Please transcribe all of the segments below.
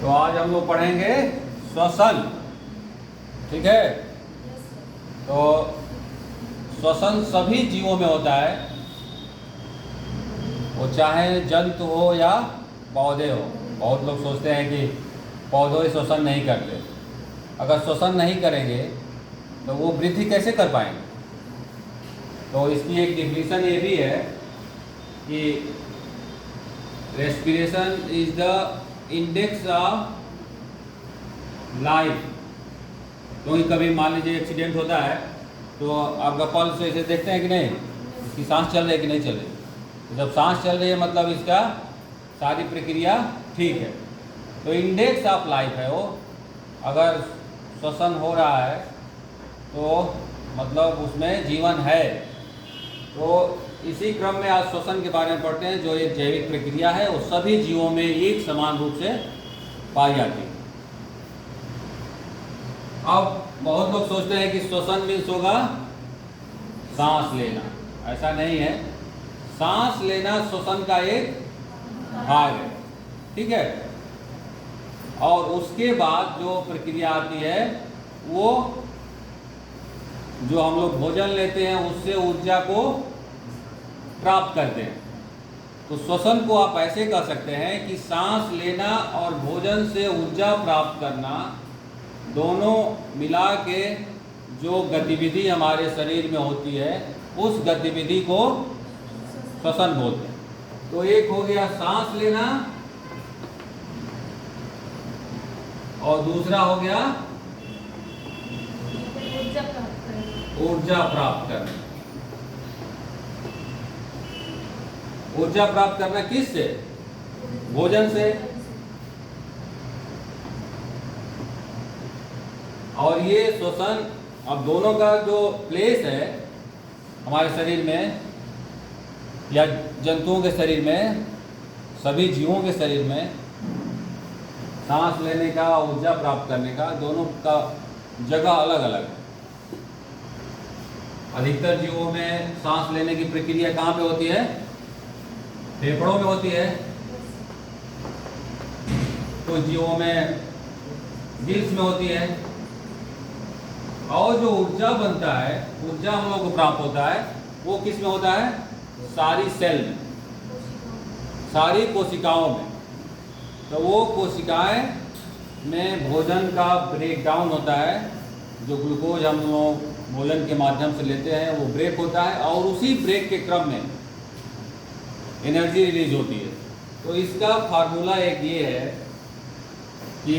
तो आज हम लोग पढ़ेंगे श्वसन। ठीक है, तो श्वसन सभी जीवों में होता है, वो चाहे जंतु हो या पौधे हो। बहुत लोग सोचते हैं कि पौधे श्वसन नहीं करते। अगर श्वसन नहीं करेंगे तो वो वृद्धि कैसे कर पाएंगे? तो इसकी एक डिफिनीशन ये भी है कि respiration is the index of life. क्योंकि कभी मान लीजिए एक्सीडेंट होता है तो आपका पल्स ऐसे देखते हैं कि नहीं, इसकी सांस चल रही है कि नहीं चल रही। तो जब सांस चल रही है मतलब इसका सारी प्रक्रिया ठीक है, तो इंडेक्स ऑफ लाइफ है वो। अगर श्वसन हो रहा है तो मतलब उसमें जीवन है। तो इसी क्रम में आज श्वसन के बारे में पढ़ते हैं, जो एक जैविक प्रक्रिया है, वो सभी जीवों में एक समान रूप से पाई जाती है। अब बहुत लोग सोचते हैं कि श्वसन मीन्स होगा सांस लेना। ऐसा नहीं है, सांस लेना श्वसन का एक भाग है। ठीक है, और उसके बाद जो प्रक्रिया आती है वो जो हम लोग भोजन लेते हैं उससे ऊर्जा को प्राप्त करते हैं। तो श्वसन को आप ऐसे कह सकते हैं कि सांस लेना और भोजन से ऊर्जा प्राप्त करना दोनों मिला के जो गतिविधि हमारे शरीर में होती है उस गतिविधि को श्वसन बोलते हैं। तो एक हो गया सांस लेना और दूसरा हो गया ऊर्जा प्राप्त करना। ऊर्जा प्राप्त करना किससे? भोजन से। और ये श्वसन, अब दोनों का जो प्लेस है हमारे शरीर में या जंतुओं के शरीर में, सभी जीवों के शरीर में सांस लेने का, ऊर्जा प्राप्त करने का, दोनों का जगह अलग अलग है। अधिकतर जीवों में सांस लेने की प्रक्रिया कहाँ पे होती है? फेफड़ों में होती है। कुछ जीवों में गिल्स में होती है। और जो ऊर्जा बनता है, ऊर्जा हम लोग को प्राप्त होता है, वो किस में होता है? सारी सेल में, सारी कोशिकाओं में। तो वो कोशिकाएं में भोजन का ब्रेक डाउन होता है। जो ग्लूकोज हम लोग भोजन के माध्यम से लेते हैं वो ब्रेक होता है, और उसी ब्रेक के क्रम में एनर्जी रिलीज होती है। तो इसका फार्मूला एक ये है कि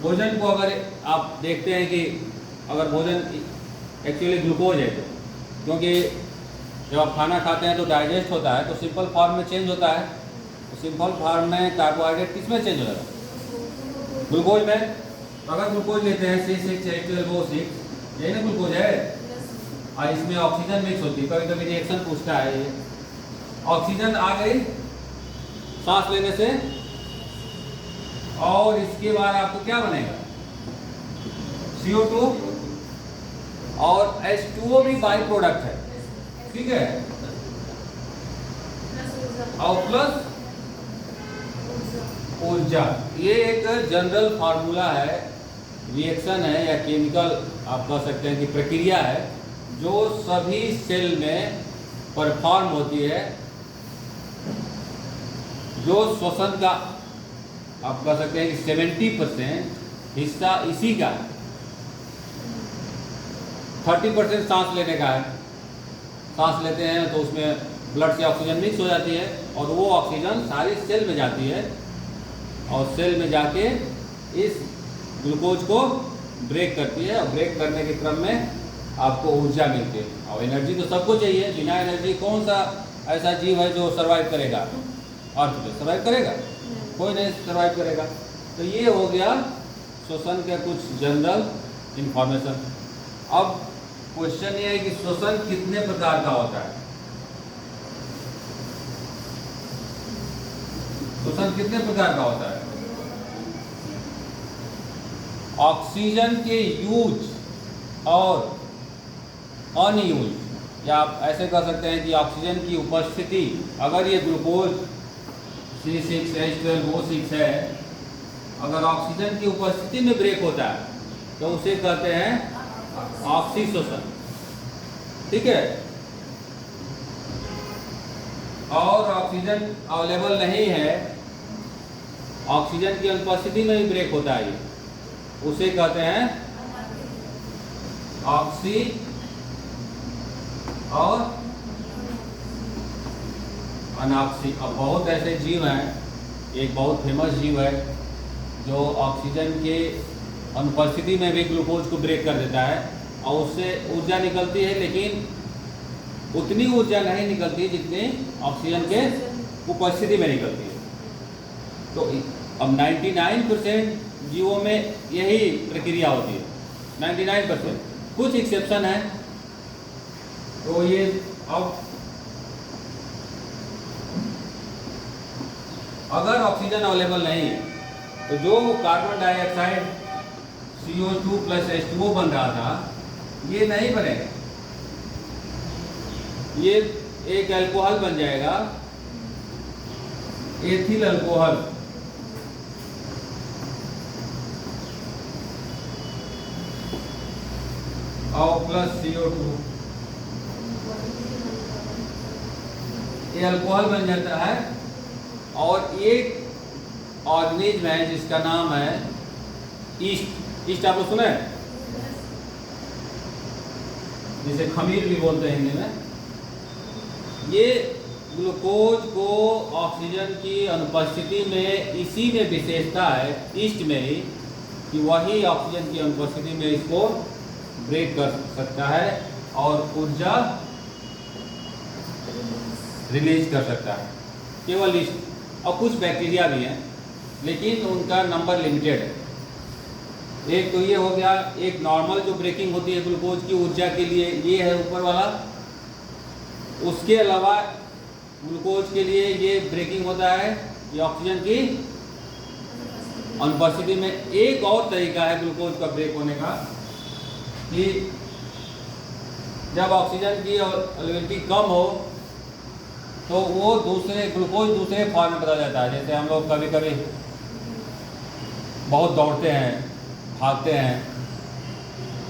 भोजन को अगर आप देखते हैं कि अगर भोजन एक्चुअली ग्लूकोज है, तो क्योंकि जब आप खाना खाते हैं तो डाइजेस्ट होता है, तो सिंपल फॉर्म में चेंज होता है। तो सिंपल फॉर्म में कार्बोहाइड्रेट किस में चेंज हो जाता है? ग्लूकोज में। अगर ग्लूकोज लेते हैं C6H12O6, यही ना ग्लूकोज है, और इसमें ऑक्सीजन मिक्स होती है। कभी कभी रिएक्शन पूछता है, ये ऑक्सीजन आ गई सांस लेने से, और इसके बाद आपको क्या बनेगा? CO2 और H2O भी बाई प्रोडक्ट है। ठीक है, और प्लस ऊर्जा। ये एक जनरल फार्मूला है, रिएक्शन है या केमिकल आप कह सकते हैं कि प्रक्रिया है, जो सभी सेल में परफॉर्म होती है। जो श्वसन का आप कह सकते हैं कि 70% हिस्सा इसी का है। 30% सांस लेने का है। सांस लेते हैं तो उसमें ब्लड से ऑक्सीजन मिक्स हो जाती है, और वो ऑक्सीजन सारी सेल में जाती है, और सेल में जाके इस ग्लूकोज को ब्रेक करती है, और ब्रेक करने के क्रम में आपको ऊर्जा मिलती है। और एनर्जी तो सबको चाहिए। बिना एनर्जी कौन सा ऐसा जीव है जो सर्वाइव करेगा? अर्थ पे सर्वाइव करेगा? कोई नहीं सर्वाइव करेगा। तो ये हो गया श्वसन के कुछ जनरल इंफॉर्मेशन। अब क्वेश्चन ये है कि श्वसन कितने प्रकार का होता है? श्वसन कितने प्रकार का होता है? ऑक्सीजन के यूज और अनयूज, या आप ऐसे कह सकते हैं कि ऑक्सीजन की उपस्थिति, अगर ये ग्लूकोज C6H12O6 है अगर ऑक्सीजन की उपस्थिति में ब्रेक होता है तो उसे कहते हैं ऑक्सीशोषण। ठीक है, और ऑक्सीजन अवेलेबल नहीं है, ऑक्सीजन की अनुपस्थिति में ही ब्रेक होता है, उसे कहते हैं ऑक्सी और अनॉक्सी। अब बहुत ऐसे जीव हैं, एक बहुत फेमस जीव है जो ऑक्सीजन के अनुपस्थिति में भी ग्लूकोज को ब्रेक कर देता है और उससे ऊर्जा निकलती है, लेकिन उतनी ऊर्जा नहीं निकलती जितनी ऑक्सीजन के उपस्थिति में निकलती है। तो अब 99% जीवों में यही प्रक्रिया होती है, 99%। कुछ एक्सेप्शन है। तो ये अब अगर ऑक्सीजन अवेलेबल नहीं है तो जो कार्बन डाइऑक्साइड CO2 + H2O बन रहा था ये नहीं बनेगा, ये एक अल्कोहल बन जाएगा, एथिल अल्कोहल। और प्लस CO2, ये अल्कोहल बन जाता है। और एक ऑर्गेनिज्म है जिसका नाम है ईस्ट। ईस्ट आप लोग सुने, जिसे खमीर भी बोलते हैं हिंदी में। ये ग्लूकोज को ऑक्सीजन की अनुपस्थिति में, इसी में विशेषता है ईस्ट में ही कि वही ऑक्सीजन की अनुपस्थिति में इसको ब्रेक कर सकता है और ऊर्जा रिलीज कर सकता है, केवल ईस्ट। और कुछ बैक्टीरिया भी हैं लेकिन उनका नंबर लिमिटेड है। एक तो ये हो गया, एक नॉर्मल जो ब्रेकिंग होती है ग्लूकोज की ऊर्जा के लिए, ये है ऊपर वाला। उसके अलावा ग्लूकोज के लिए ये ब्रेकिंग होता है ये ऑक्सीजन की अनुपस्थिति में। एक और तरीका है ग्लूकोज का ब्रेक होने का कि जब ऑक्सीजन की अवेलेबिलिटी कम हो तो वो ग्लूकोज दूसरे फॉर्म में बदल जाता है। जैसे हम लोग कभी कभी बहुत दौड़ते हैं, भागते हैं,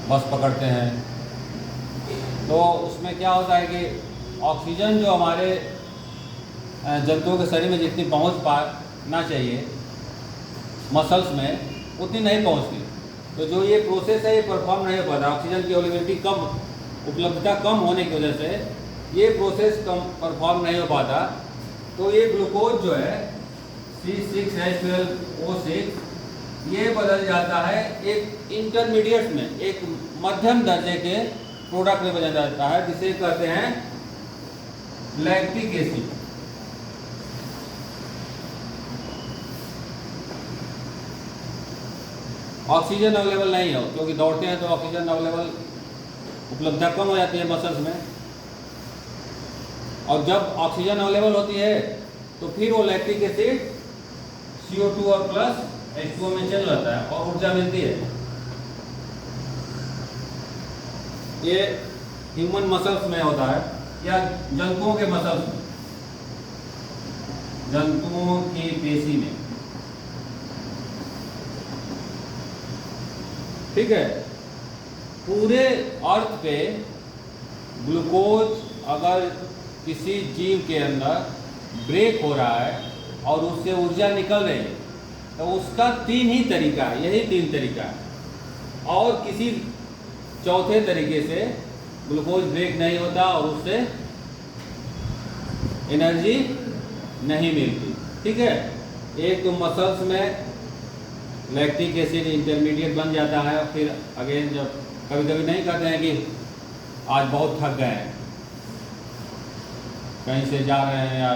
बस पकड़ते हैं, तो उसमें क्या होता है कि ऑक्सीजन जो हमारे जंतुओं के शरीर में जितनी पहुंच पाना चाहिए मसल्स में, उतनी नहीं पहुंचती। तो जो ये प्रोसेस है ये परफॉर्म नहीं हो पाता, ऑक्सीजन की अवेलेबिलिटी कम, उपलब्धता कम होने की वजह से ये प्रोसेस कम परफॉर्म नहीं हो पाता। तो ये ग्लूकोज जो है C6H12O6 ये बदल जाता है एक इंटरमीडिएट में, एक मध्यम दर्जे के प्रोडक्ट में बदल जाता है जिसे कहते हैं लैक्टिक एसिड। ऑक्सीजन अवेलेबल नहीं हो, क्योंकि दौड़ते हैं तो ऑक्सीजन अवेलेबल उपलब्धता कम हो जाती है मसल्स में। और जब ऑक्सीजन अवेलेबल होती है तो फिर वो लैक्टिक एसिड CO2 और प्लस H2O में चल जाता है और ऊर्जा मिलती है। ये ह्यूमन मसल्स में होता है या जंतुओं के मसल्स में, जंतुओं की पेशी में। ठीक है, पूरे अर्थ पे ग्लूकोज अगर किसी जीव के अंदर ब्रेक हो रहा है और उससे ऊर्जा निकल रही है तो उसका 3 ही तरीका है, यही 3 तरीका है। और किसी चौथे तरीके से ग्लूकोज ब्रेक नहीं होता और उससे एनर्जी नहीं मिलती। ठीक है, एक तो मसल्स में लैक्टिक एसिड इंटरमीडिएट बन जाता है। फिर अगेन जब कभी कभी नहीं कहते हैं कि आज बहुत थक गए हैं, कहीं से जा रहे हैं या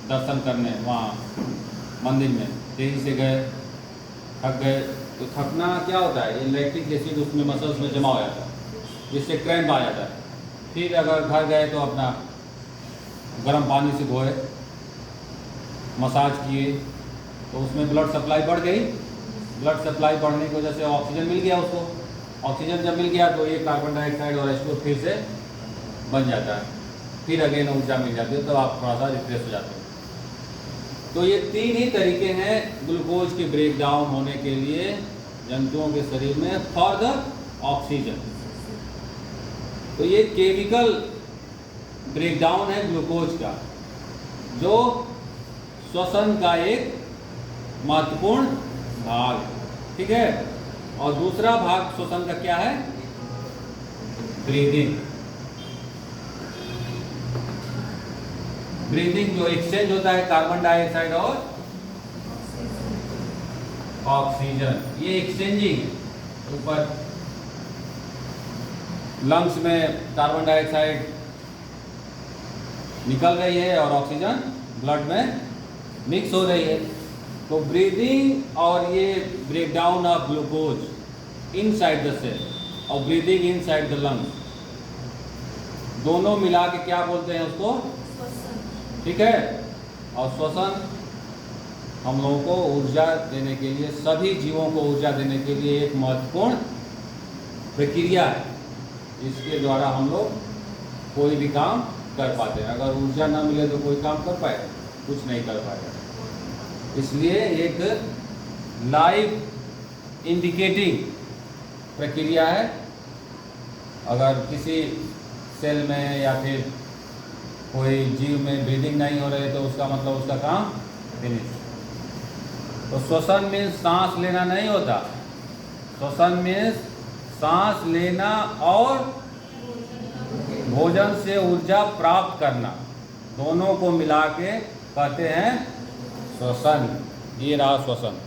दर्शन करने वहाँ मंदिर में, तेजी से गए, थक गए, तो थकना क्या होता है, ये लैक्टिक एसिड उसमें मसल्स में जमा हो जाता है जिससे क्रैम्प आ जाता है। फिर अगर घर गए तो अपना गर्म पानी से धोए, मसाज किए तो उसमें ब्लड सप्लाई बढ़ गई। ब्लड सप्लाई बढ़ने की वजह से ऑक्सीजन मिल गया उसको। ऑक्सीजन जब मिल गया तो ये कार्बन डाइऑक्साइड और H2O फिर से बन जाता है, फिर अगेन ऊर्जा मिल जाती है, तो आप थोड़ा सा रिफ्रेश हो जाते हो। तो ये तीन ही तरीके हैं ग्लूकोज के ब्रेक डाउन होने के लिए जंतुओं के शरीर में फॉर द ऑक्सीजन। तो ये केमिकल ब्रेकडाउन है ग्लूकोज का, जो श्वसन का एक महत्वपूर्ण भाग है। ठीक है, और दूसरा भाग श्वसन का क्या है? ब्रीदिंग। ब्रीदिंग जो एक्सचेंज होता है कार्बन डाइऑक्साइड और ऑक्सीजन, ये एक्सचेंजिंग है। ऊपर लंग्स में कार्बन डाइऑक्साइड निकल रही है और ऑक्सीजन ब्लड में मिक्स हो रही है। तो ब्रीदिंग और ये breakdown of glucose inside the cell और ब्रीदिंग इनसाइड द लंग्स, दोनों मिला के क्या बोलते हैं उसको? ठीक है। और श्वसन हम लोगों को ऊर्जा देने के लिए, सभी जीवों को ऊर्जा देने के लिए एक महत्वपूर्ण प्रक्रिया है। इसके द्वारा हम लोग कोई भी काम कर पाते हैं। अगर ऊर्जा ना मिले तो कोई काम कर पाएगा? कुछ नहीं कर पाएगा। इसलिए एक लाइफ इंडिकेटिंग प्रक्रिया है। अगर किसी सेल में या फिर कोई जीव में ब्रीदिंग नहीं हो रही तो उसका मतलब उसका काम फिनिश। तो श्वसन मीन्स सांस लेना नहीं होता। श्वसन मीन्स सांस लेना और भोजन से ऊर्जा प्राप्त करना, दोनों को मिला के कहते हैं श्वसन। ये रहा श्वसन।